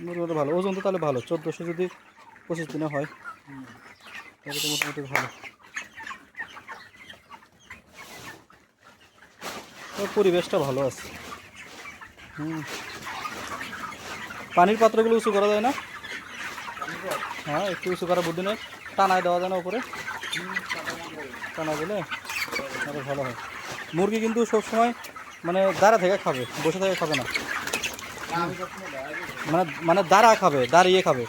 মুরগিটা ভালো, ওজন তো তাহলে ভালো, 1400 যদি 25 দিনে হয় তাহলে তো মোটামুটি ভালো। পরিবেশটা ভালো আছে। পানির পাত্রগুলো উঁচু করা যায় না? হ্যাঁ, একটু উঁচু করা বুদ্ধি নেই, টানায় দেওয়া যায় না উপরে? টানা দিলে আরো ভালো হয়। মুরগি কিন্তু সবসময় মানে দাঁড়া থেকে খাবে, বসে থেকে খাবে না। মানে মানে দাঁড়া খাবে, দাঁড়িয়ে খাবে,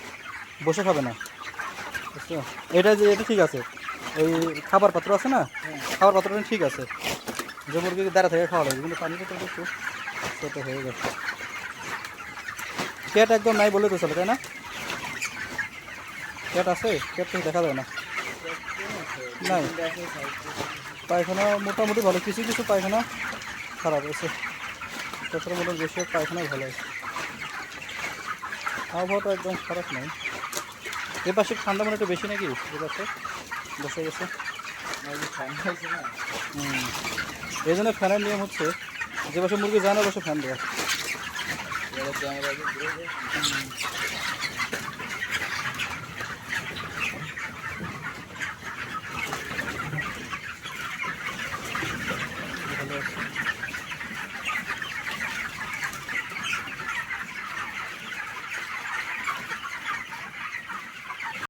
বসে খাবে না, বুঝছো? এটা ঠিক আছে। ওই খাবার পাত্র আছে না, খাবার পাত্রটা ঠিক আছে, যে মুরগিকে দাঁড়া থেকে খাওয়া লাগবে, কিন্তু পানিটা তো একটু ছোট হয়ে গেছে। পেট একদম নাই বলে তো চলে, তাই না? পেট আছে, পেট তো দেখা যায় না। নাই, পায়খানা মোটামুটি ভালো, কিছু কিছু পায়খানা খারাপ হয়েছে, তাছাড়া মোটামুটি বেশি পায়খানা ভালো আছে। আবহাওয়াটা একদম খারাপ নয়। এ পাশে ঠান্ডা মনে একটু বেশি নাকি এ পাশে বসে গেছে। এই জন্য ফ্যানের নিয়ম হচ্ছে যে পাশে মুরগি যায় না বসে ফ্যান দেওয়া। ভালো আছে।